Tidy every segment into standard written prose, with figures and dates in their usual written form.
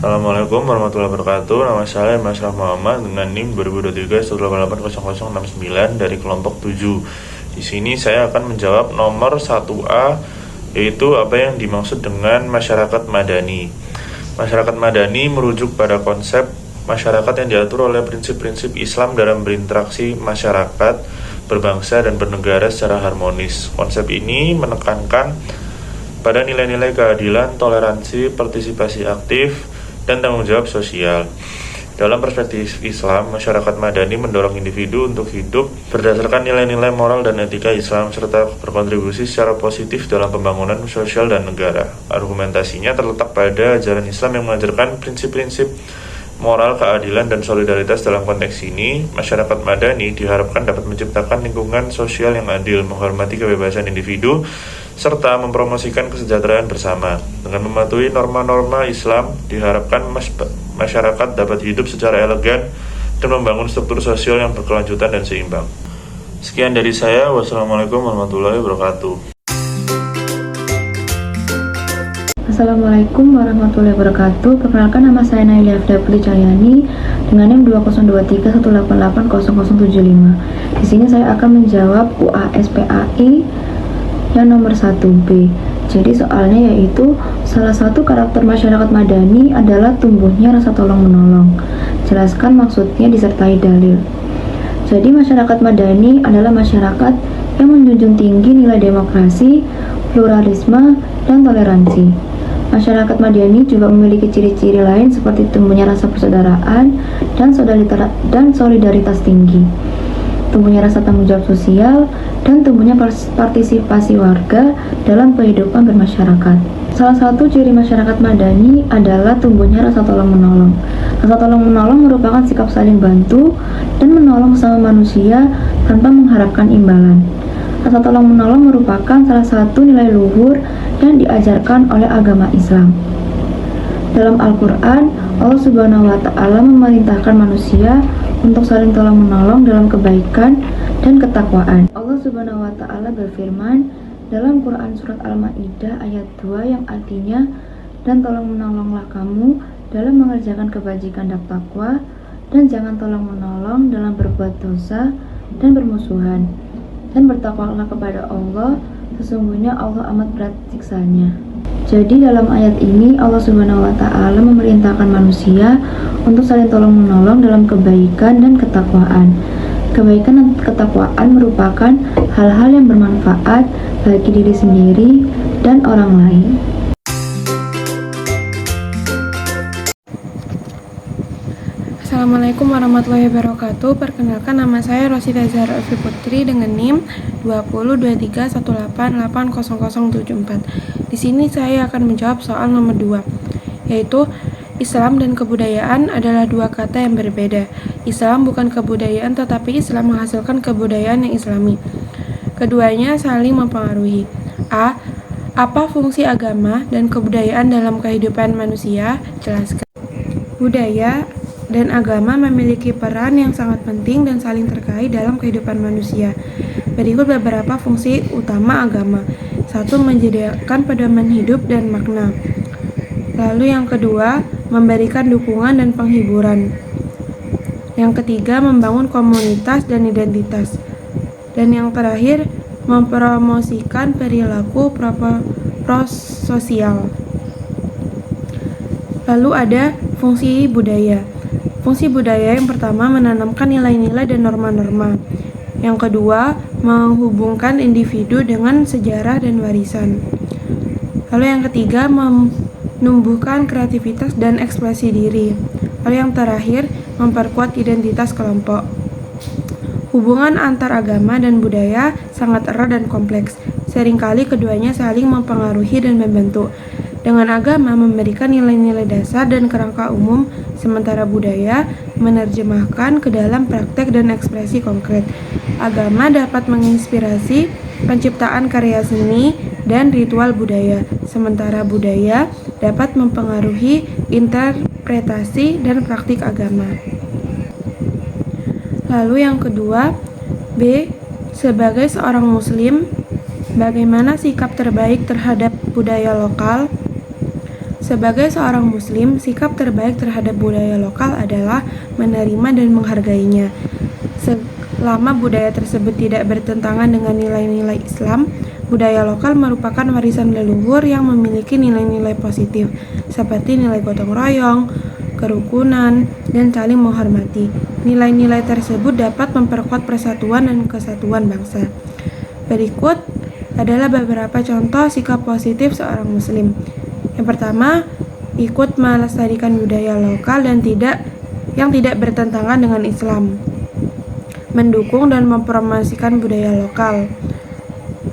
Assalamualaikum warahmatullahi wabarakatuh. Nama saya Masraf Muhammad dengan NIM 2023 dari kelompok 7. Di sini saya akan menjawab nomor 1A, yaitu apa yang dimaksud dengan masyarakat madani. Masyarakat madani merujuk pada konsep masyarakat yang diatur oleh prinsip-prinsip Islam dalam berinteraksi masyarakat, berbangsa, dan bernegara secara harmonis. Konsep ini menekankan pada nilai-nilai keadilan, toleransi, partisipasi aktif, dan tanggung jawab sosial. Dalam perspektif Islam, masyarakat madani mendorong individu untuk hidup berdasarkan nilai-nilai moral dan etika Islam serta berkontribusi secara positif dalam pembangunan sosial dan negara. Argumentasinya terletak pada ajaran Islam yang mengajarkan prinsip-prinsip moral, keadilan, dan solidaritas. Dalam konteks ini, masyarakat madani diharapkan dapat menciptakan lingkungan sosial yang adil, menghormati kebebasan individu, serta mempromosikan kesejahteraan bersama. Dengan mematuhi norma-norma Islam, diharapkan masyarakat dapat hidup secara elegan dan membangun struktur sosial yang berkelanjutan dan seimbang. Sekian dari saya. Wassalamualaikum warahmatullahi wabarakatuh. Assalamualaikum warahmatullahi wabarakatuh. Perkenalkan, nama saya Nailia Fdapli Cahyani dengan NIM 2023 Di sini saya akan menjawab UASPAI yang nomor 1B. Jadi soalnya yaitu salah satu karakter masyarakat madani adalah tumbuhnya rasa tolong-menolong. Jelaskan maksudnya disertai dalil. Jadi masyarakat madani adalah masyarakat yang menjunjung tinggi nilai demokrasi, pluralisme, dan toleransi. Masyarakat madani juga memiliki ciri-ciri lain seperti tumbuhnya rasa persaudaraan dan solidaritas tinggi, tumbuhnya rasa tanggung jawab sosial, dan tumbuhnya partisipasi warga dalam kehidupan bermasyarakat. Salah satu ciri masyarakat madani adalah tumbuhnya rasa tolong-menolong. Rasa tolong-menolong merupakan sikap saling bantu dan menolong sesama manusia tanpa mengharapkan imbalan. Rasa tolong-menolong merupakan salah satu nilai luhur yang diajarkan oleh agama Islam. Dalam Al-Quran, Allah Subhanahu wa Ta'ala memerintahkan manusia untuk saling tolong-menolong dalam kebaikan dan ketakwaan. Allah Subhanahu wa Ta'ala berfirman dalam Quran Surat Al-Ma'idah ayat 2 yang artinya, dan tolong-menolonglah kamu dalam mengerjakan kebajikan dan takwa, dan jangan tolong-menolong dalam berbuat dosa dan bermusuhan, dan bertakwalah kepada Allah, sesungguhnya Allah amat berat siksanya. Jadi dalam ayat ini Allah Subhanahu wa Ta'ala memerintahkan manusia untuk saling tolong-menolong dalam kebaikan dan ketakwaan. Kebaikan dan ketakwaan merupakan hal-hal yang bermanfaat bagi diri sendiri dan orang lain. Assalamualaikum warahmatullahi wabarakatuh. Perkenalkan, nama saya Rosita Zahra Elvi Putri dengan NIM 2023 188800074. Di sini saya akan menjawab soal nomor 2, yaitu Islam dan kebudayaan adalah dua kata yang berbeda. Islam bukan kebudayaan, tetapi Islam menghasilkan kebudayaan yang Islami. Keduanya saling mempengaruhi. A. Apa fungsi agama dan kebudayaan dalam kehidupan manusia? Jelaskan. Budaya dan agama memiliki peran yang sangat penting dan saling terkait dalam kehidupan manusia. Berikut beberapa fungsi utama agama. 1. Menyediakan pedoman hidup dan makna. Lalu yang kedua, memberikan dukungan dan penghiburan. Yang ketiga, membangun komunitas dan identitas. Dan yang terakhir, mempromosikan perilaku prososial. Lalu ada fungsi budaya. Fungsi budaya yang pertama, menanamkan nilai-nilai dan norma-norma. Yang kedua, menghubungkan individu dengan sejarah dan warisan. Lalu yang ketiga, menumbuhkan kreativitas dan ekspresi diri. Lalu yang terakhir, memperkuat identitas kelompok. Hubungan antar agama dan budaya sangat erat dan kompleks. Seringkali keduanya saling mempengaruhi dan membentuk. Dengan agama memberikan nilai-nilai dasar dan kerangka umum, sementara budaya menerjemahkan ke dalam praktek dan ekspresi konkret. Agama dapat menginspirasi penciptaan karya seni dan ritual budaya, sementara budaya dapat mempengaruhi interpretasi dan praktik agama. Lalu yang kedua, B. Sebagai seorang muslim, bagaimana sikap terbaik terhadap budaya lokal? Sebagai seorang muslim, sikap terbaik terhadap budaya lokal adalah menerima dan menghargainya. Selama budaya tersebut tidak bertentangan dengan nilai-nilai Islam, budaya lokal merupakan warisan leluhur yang memiliki nilai-nilai positif, seperti nilai gotong royong, kerukunan, dan saling menghormati. Nilai-nilai tersebut dapat memperkuat persatuan dan kesatuan bangsa. Berikut adalah beberapa contoh sikap positif seorang muslim. Yang pertama, ikut melestarikan budaya lokal dan yang tidak bertentangan dengan Islam. Mendukung dan mempromosikan budaya lokal.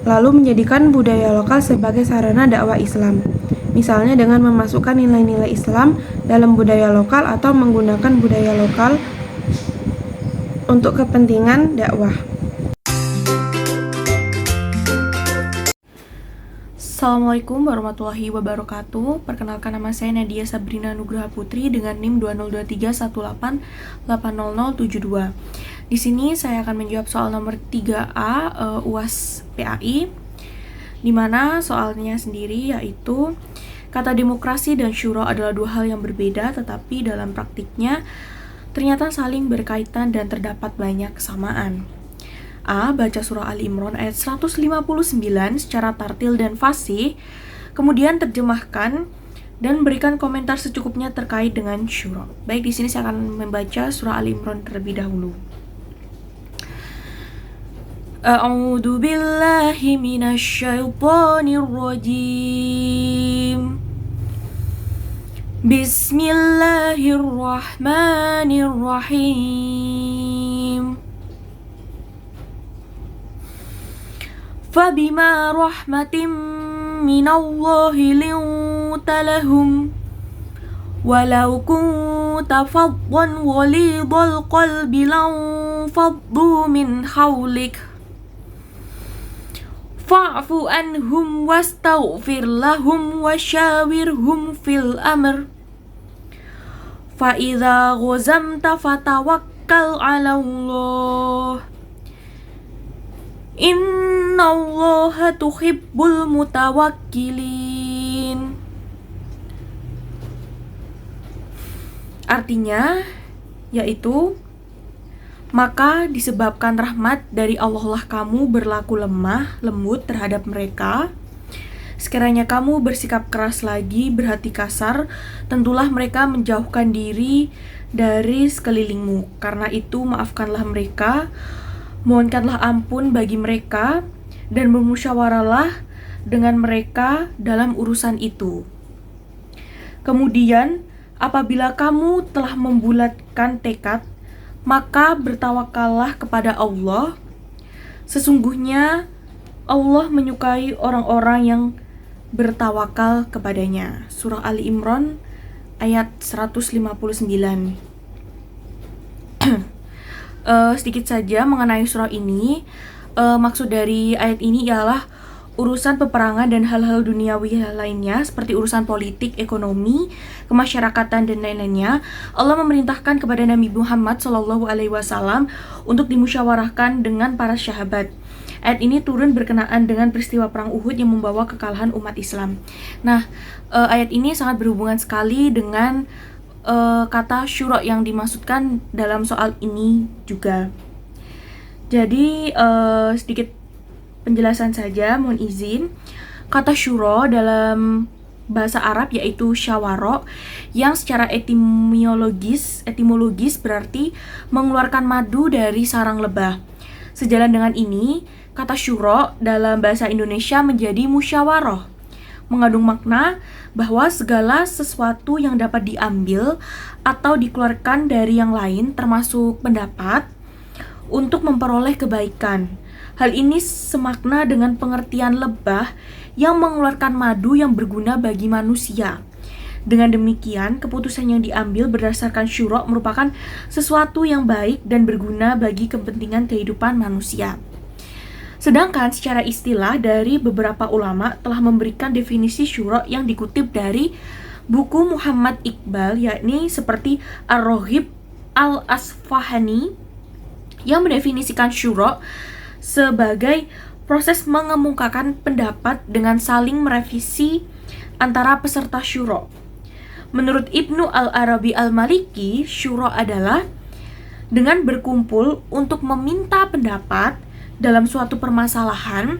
Lalu menjadikan budaya lokal sebagai sarana dakwah Islam. Misalnya dengan memasukkan nilai-nilai Islam dalam budaya lokal atau menggunakan budaya lokal untuk kepentingan dakwah. Assalamualaikum warahmatullahi wabarakatuh. Perkenalkan, nama saya Nadia Sabrina Nugraha Putri dengan NIM 202318800072. Di sini saya akan menjawab soal nomor 3A UAS PAI, di mana soalnya sendiri yaitu kata demokrasi dan syura adalah dua hal yang berbeda, tetapi dalam praktiknya ternyata saling berkaitan dan terdapat banyak kesamaan. A. Baca surah Ali Imran ayat 159 secara tartil dan fasih, kemudian terjemahkan dan berikan komentar secukupnya terkait dengan syura. Baik, di sini saya akan membaca surah Ali Imran terlebih dahulu. A'udzu billahi minasyaitonir rajim. Bismillahirrahmanirrahim. Fabima rahmatin minallahi linta lahum walau kunta faddan ghalidhal qalbi lanfaddu min hawlik fa'fu anhum wastaghfir lahum wasyawirhum fil amr fa idza ghazamta fatawakkal 'ala Allah innallaha tuhibbul mutawakkilin. Artinya yaitu, maka disebabkan rahmat dari Allah lah kamu berlaku lemah lembut terhadap mereka. Sekiranya kamu bersikap keras lagi, berhati kasar, tentulah mereka menjauhkan diri dari sekelilingmu. Karena itu maafkanlah mereka, mohonkanlah ampun bagi mereka, dan bermusyawarahlah dengan mereka dalam urusan itu. Kemudian, apabila kamu telah membulatkan tekad, maka bertawakallah kepada Allah. Sesungguhnya Allah menyukai orang-orang yang bertawakal kepadanya. Surah Ali Imran ayat 159. Sedikit saja mengenai surah ini. Maksud dari ayat ini ialah urusan peperangan dan hal-hal duniawi lainnya seperti urusan politik, ekonomi, kemasyarakatan dan lain-lainnya. Allah memerintahkan kepada Nabi Muhammad SAW untuk dimusyawarahkan dengan para sahabat. Ayat ini turun berkenaan dengan peristiwa perang Uhud yang membawa kekalahan umat Islam. Nah, ayat ini sangat berhubungan sekali dengan kata syura yang dimaksudkan dalam soal ini juga. Jadi sedikit penjelasan saja, mohon izin. Kata syura dalam bahasa Arab yaitu syawara, yang secara etimologis berarti mengeluarkan madu dari sarang lebah. Sejalan dengan ini, kata syura dalam bahasa Indonesia menjadi musyawarah, mengandung makna bahwa segala sesuatu yang dapat diambil atau dikeluarkan dari yang lain termasuk pendapat untuk memperoleh kebaikan. Hal ini semakna dengan pengertian lebah yang mengeluarkan madu yang berguna bagi manusia. Dengan demikian, keputusan yang diambil berdasarkan syura merupakan sesuatu yang baik dan berguna bagi kepentingan kehidupan manusia. Sedangkan secara istilah dari beberapa ulama telah memberikan definisi syura yang dikutip dari buku Muhammad Iqbal, yakni seperti Ar-Roghib Al-Asfahani yang mendefinisikan syura sebagai proses mengemukakan pendapat dengan saling merevisi antara peserta syura. Menurut Ibnu Al-Arabi Al-Maliki, syura adalah dengan berkumpul untuk meminta pendapat dalam suatu permasalahan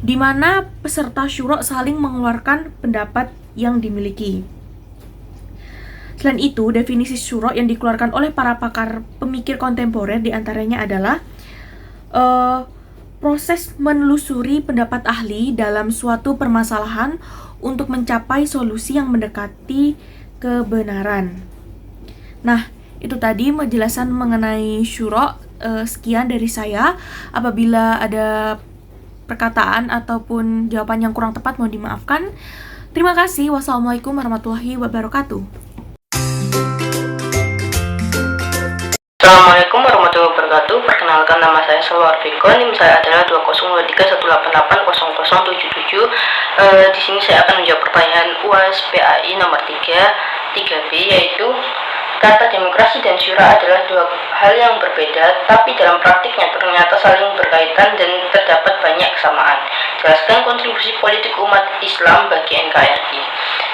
di mana peserta syura saling mengeluarkan pendapat yang dimiliki. Selain itu, definisi syura yang dikeluarkan oleh para pakar pemikir kontemporer diantaranya adalah proses menelusuri pendapat ahli dalam suatu permasalahan untuk mencapai solusi yang mendekati kebenaran. Nah, itu tadi penjelasan mengenai syura. Sekian dari saya. Apabila ada perkataan ataupun jawaban yang kurang tepat, mohon dimaafkan. Terima kasih. Wassalamualaikum warahmatullahi wabarakatuh. Assalamualaikum warahmatullahi wabarakatuh. Perkenalkan, nama saya Salwa Arfiko. NIM saya adalah 20231880077. Di sini saya akan menjawab pertanyaan UAS PAI nomor 3B, yaitu kata demokrasi dan syura adalah dua hal yang berbeda, tapi dalam praktiknya ternyata saling berkaitan dan terdapat banyak kesamaan. Jelaskan kontribusi politik umat Islam bagi NKRI.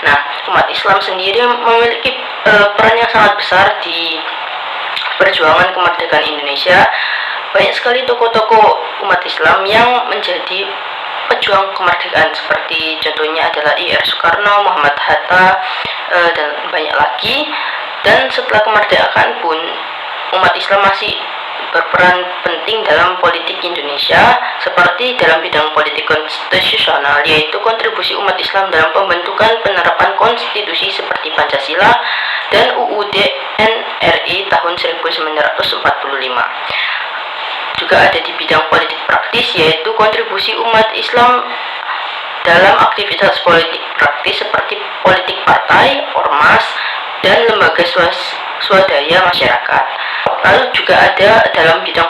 Nah, umat Islam sendiri memiliki peran yang sangat besar di perjuangan kemerdekaan Indonesia. Banyak sekali tokoh-tokoh umat Islam yang menjadi pejuang kemerdekaan, seperti contohnya adalah I.R. Soekarno, Muhammad Hatta, dan banyak lagi. Dan setelah kemerdekaan pun umat Islam masih berperan penting dalam politik Indonesia, seperti dalam bidang politik konstitusional, yaitu kontribusi umat Islam dalam pembentukan penerapan konstitusi seperti Pancasila dan UUD NRI tahun 1945. Juga ada di bidang politik praktis, yaitu kontribusi umat Islam dalam aktivitas politik praktis seperti politik partai, ormas, dan lembaga swadaya masyarakat. Lalu juga ada dalam bidang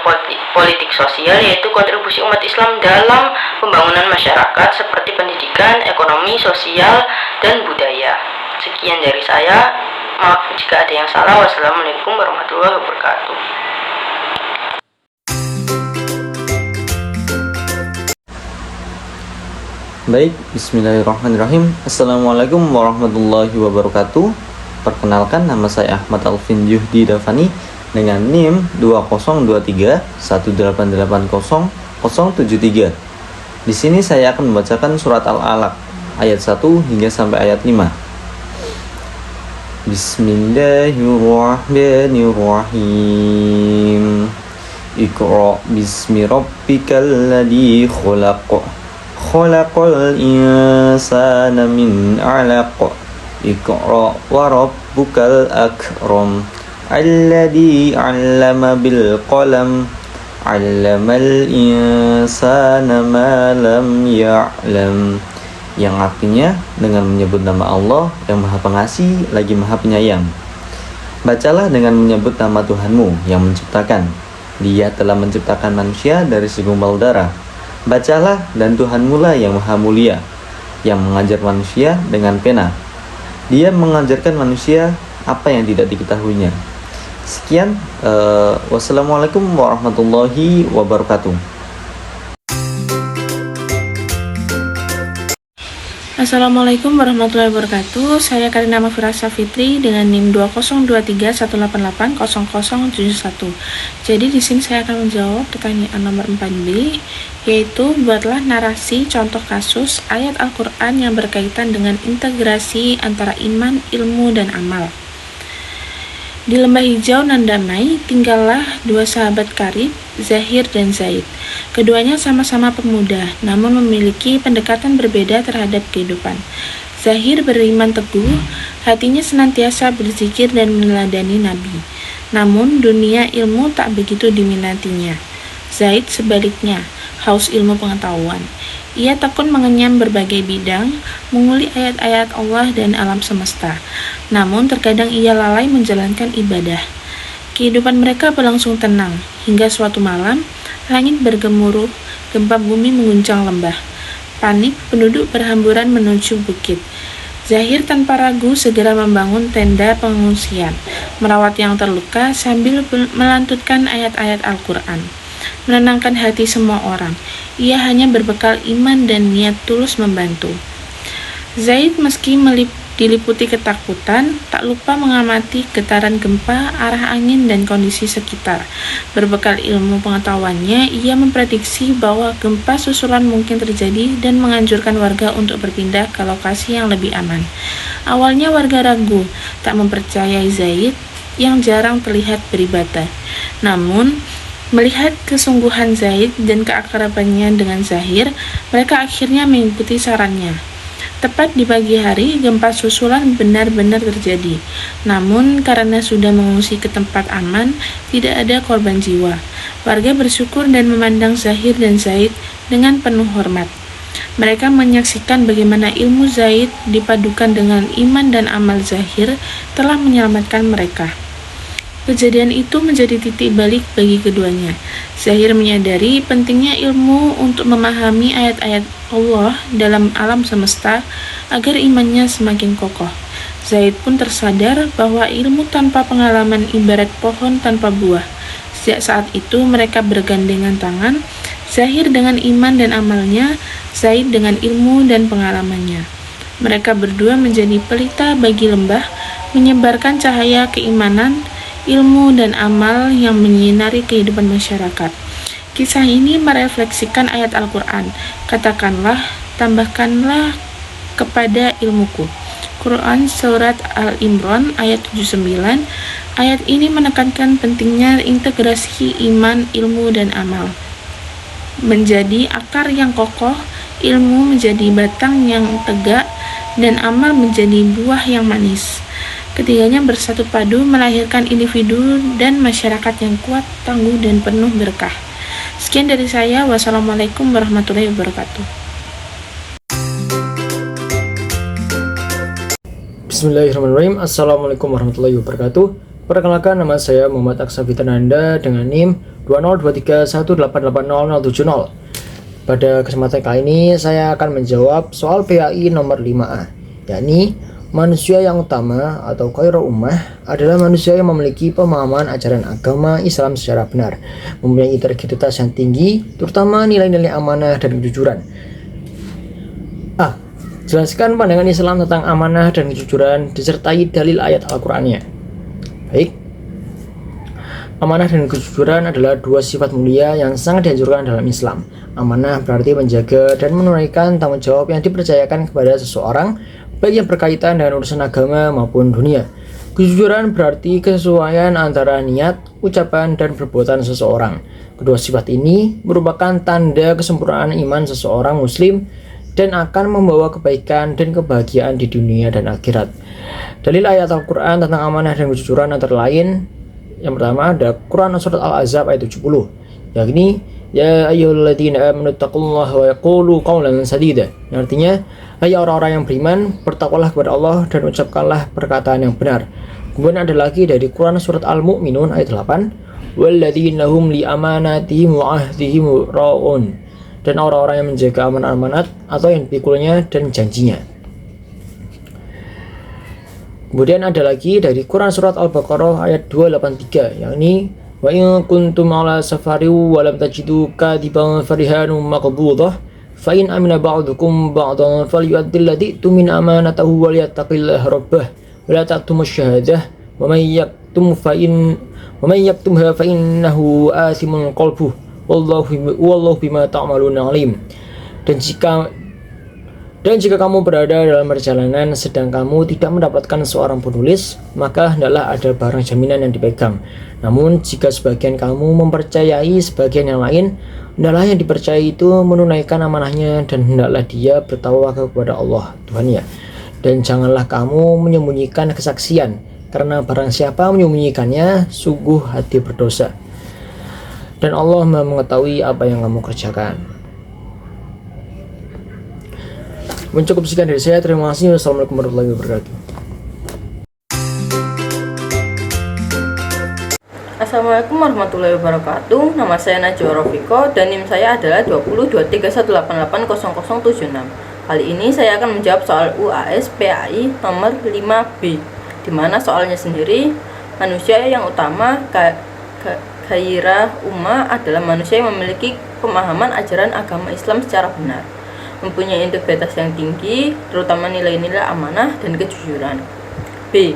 politik sosial, yaitu kontribusi umat Islam dalam pembangunan masyarakat seperti pendidikan, ekonomi, sosial, dan budaya. Sekian dari saya. Maaf jika ada yang salah. Wassalamualaikum warahmatullahi wabarakatuh. Baik, bismillahirrahmanirrahim. Assalamualaikum warahmatullahi wabarakatuh. Perkenalkan, nama saya Ahmad Alvin Yuhdi Davani dengan NIM 20231888073. Di sini saya akan membacakan surat Al-Alaq ayat 1 hingga sampai ayat 5. Bismillahirrahmanirrahim. Iqra bismi rabbikal ladzi khalaq. Khalaqal insana min 'alaq. Iqra wa rabbukal akram. Alladzi 'allama bil qalam. 'Allamal insana ma lam ya'lam. Yang artinya, dengan menyebut nama Allah yang Maha Pengasih lagi Maha Penyayang. Bacalah dengan menyebut nama Tuhanmu yang menciptakan. Dia telah menciptakan manusia dari segumpal darah. Bacalah, dan Tuhanmu lah yang Maha Mulia, yang mengajar manusia dengan pena. Dia mengajarkan manusia apa yang tidak diketahuinya. Sekian, wassalamualaikum warahmatullahi wabarakatuh. Assalamualaikum warahmatullahi wabarakatuh. Saya Karina Mafirasa Fitri dengan NIM 20231880071. Jadi di sini saya akan menjawab pertanyaan nomor 4B, yaitu buatlah narasi contoh kasus ayat Al-Qur'an yang berkaitan dengan integrasi antara iman, ilmu, dan amal. Di lembah hijau nan damai tinggallah dua sahabat karib, Zahir dan Zaid. Keduanya sama-sama pemuda, namun memiliki pendekatan berbeda terhadap kehidupan. Zahir beriman teguh, hatinya senantiasa berzikir dan meneladani Nabi. Namun dunia ilmu tak begitu diminatinya. Zaid sebaliknya, haus ilmu pengetahuan. Ia tekun mengenyam berbagai bidang, menguli ayat-ayat Allah dan alam semesta. Namun terkadang ia lalai menjalankan ibadah. Kehidupan mereka berlangsung tenang, hingga suatu malam, langit bergemuruh, gempa bumi mengguncang lembah. Panik, penduduk berhamburan menuju bukit. Zahir tanpa ragu segera membangun tenda pengungsian, merawat yang terluka sambil melantutkan ayat-ayat Al-Quran. Menenangkan hati semua orang, ia hanya berbekal iman dan niat tulus membantu. Zaid meski diliputi ketakutan, tak lupa mengamati getaran gempa, arah angin, dan kondisi sekitar. Berbekal ilmu pengetahuannya, ia memprediksi bahwa gempa susulan mungkin terjadi dan menganjurkan warga untuk berpindah ke lokasi yang lebih aman. Awalnya warga ragu, tak mempercayai Zaid yang jarang terlihat beribadah. Namun, melihat kesungguhan Zaid dan keakrabannya dengan Zahir, mereka akhirnya mengikuti sarannya. Tepat di pagi hari, gempa susulan benar-benar terjadi. Namun, karena sudah mengungsi ke tempat aman, tidak ada korban jiwa. Warga bersyukur dan memandang Zahir dan Zaid dengan penuh hormat. Mereka menyaksikan bagaimana ilmu Zaid dipadukan dengan iman dan amal Zahir telah menyelamatkan mereka. Kejadian itu menjadi titik balik bagi keduanya. Zahir menyadari pentingnya ilmu untuk memahami ayat-ayat Allah dalam alam semesta agar imannya semakin kokoh. Zaid pun tersadar bahwa ilmu tanpa pengalaman ibarat pohon tanpa buah. Sejak saat itu mereka bergandengan tangan, Zahir dengan iman dan amalnya, Zaid dengan ilmu dan pengalamannya. Mereka berdua menjadi pelita bagi lembah, menyebarkan cahaya keimanan, ilmu dan amal yang menyinari kehidupan masyarakat. Kisah ini merefleksikan ayat Al-Quran. Katakanlah, tambahkanlah kepada ilmuku. Quran Surat Al-Imran ayat 79. Ayat ini menekankan pentingnya integrasi iman, ilmu, dan amal. Menjadi akar yang kokoh, ilmu menjadi batang yang tegak, dan amal menjadi buah yang manis. Ketiganya bersatu padu melahirkan individu dan masyarakat yang kuat, tangguh, dan penuh berkah. Sekian dari saya. Wassalamualaikum warahmatullahi wabarakatuh. Bismillahirrahmanirrahim. Assalamualaikum warahmatullahi wabarakatuh. Perkenalkan, nama saya Muhammad Aksa Fitananda dengan NIM 20231880070. Pada kesempatan kali ini saya akan menjawab soal PAI nomor 5A, yakni manusia yang utama atau khairul ummah adalah manusia yang memiliki pemahaman ajaran agama Islam secara benar, mempunyai integritas yang tinggi, terutama nilai-nilai amanah dan kejujuran. A. Jelaskan pandangan Islam tentang amanah dan kejujuran disertai dalil ayat Al-Qur'annya. Baik. Amanah dan kejujuran adalah dua sifat mulia yang sangat dianjurkan dalam Islam. Amanah berarti menjaga dan menunaikan tanggung jawab yang dipercayakan kepada seseorang, baik yang berkaitan dengan urusan agama maupun dunia. Kejujuran berarti kesesuaian antara niat, ucapan, dan perbuatan seseorang. Kedua sifat ini merupakan tanda kesempurnaan iman seseorang muslim dan akan membawa kebaikan dan kebahagiaan di dunia dan akhirat. Dalil ayat Al-Quran tentang amanah dan kejujuran antara lain, yang pertama ada Quran Surat Al-Ahzab ayat 70, yakni Ya ayyuhalladzina amanu taqullaha wa yaqulu qawlan sadida. Yang artinya, hai orang-orang yang beriman, bertakwalah kepada Allah dan ucapkanlah perkataan yang benar. Kemudian ada lagi dari Quran Surat Al-Mu'minun ayat 8, walladzina hum li amanatihim wa ahdihim ra'un. Dan orang-orang yang menjaga amanat atau yang dipikulnya dan janjinya. Kemudian ada lagi dari Quran Surat Al-Baqarah ayat 283, yakni wa in kuntum ala safari wa lam tajidu kadiban farihanum maqbudah fa in amina ba'dukum ba'dan falyu'addil ladzi tumin amanatahu wa liyattaqillaha rabbah wa la taqtumus syahadah wa may yaktumha fa innahu asimun qalbuh wallahu bima ta'maluna alim. Dan jika kamu berada dalam perjalanan sedang kamu tidak mendapatkan seorang penulis, maka hendaklah ada barang jaminan yang dipegang. Namun jika sebagian kamu mempercayai sebagian yang lain, hendaklah yang dipercayai itu menunaikan amanahnya dan hendaklah dia bertakwa kepada Allah Tuhannya. Dan janganlah kamu menyembunyikan kesaksian, karena barang siapa menyembunyikannya, sungguh hati berdosa. dan Allah Maha mengetahui apa yang kamu kerjakan. Mencukup sekian dari saya. Terima kasih. Wassalamualaikum warahmatullahi wabarakatuh. Assalamualaikum warahmatullahi wabarakatuh. Nama saya Najwa Rofiko dan NIM saya adalah 202318880076. Kali ini saya akan menjawab soal UAS PAI nomor 5B, di mana soalnya sendiri manusia yang utama gairah umma adalah manusia yang memiliki pemahaman ajaran agama Islam secara benar, mempunyai integritas yang tinggi, terutama nilai-nilai amanah dan kejujuran. B.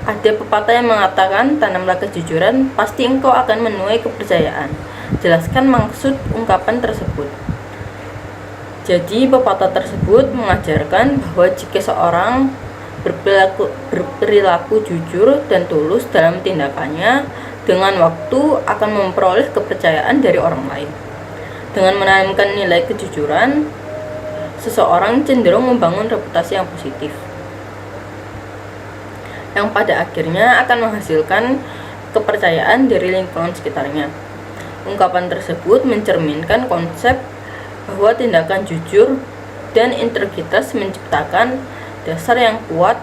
Ada pepatah yang mengatakan, tanamlah kejujuran, pasti engkau akan menuai kepercayaan. Jelaskan maksud ungkapan tersebut. Jadi, pepatah tersebut mengajarkan bahwa jika seorang berperilaku jujur dan tulus dalam tindakannya, dengan waktu akan memperoleh kepercayaan dari orang lain. Dengan menanamkan nilai kejujuran, seseorang cenderung membangun reputasi yang positif, yang pada akhirnya akan menghasilkan kepercayaan dari lingkungan sekitarnya. Ungkapan tersebut mencerminkan konsep bahwa tindakan jujur dan integritas menciptakan dasar yang kuat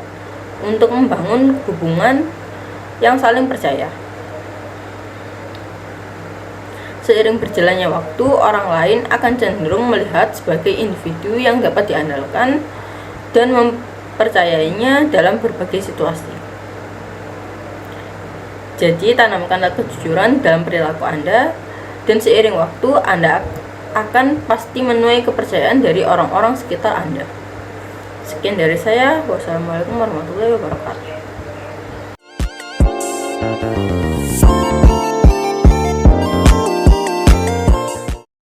untuk membangun hubungan yang saling percaya. Seiring berjalannya waktu, orang lain akan cenderung melihat sebagai individu yang dapat diandalkan dan mempercayainya dalam berbagai situasi. Jadi, tanamkanlah kejujuran dalam perilaku Anda, dan seiring waktu Anda akan pasti menuai kepercayaan dari orang-orang sekitar Anda. Sekian dari saya. Wassalamualaikum warahmatullahi wabarakatuh.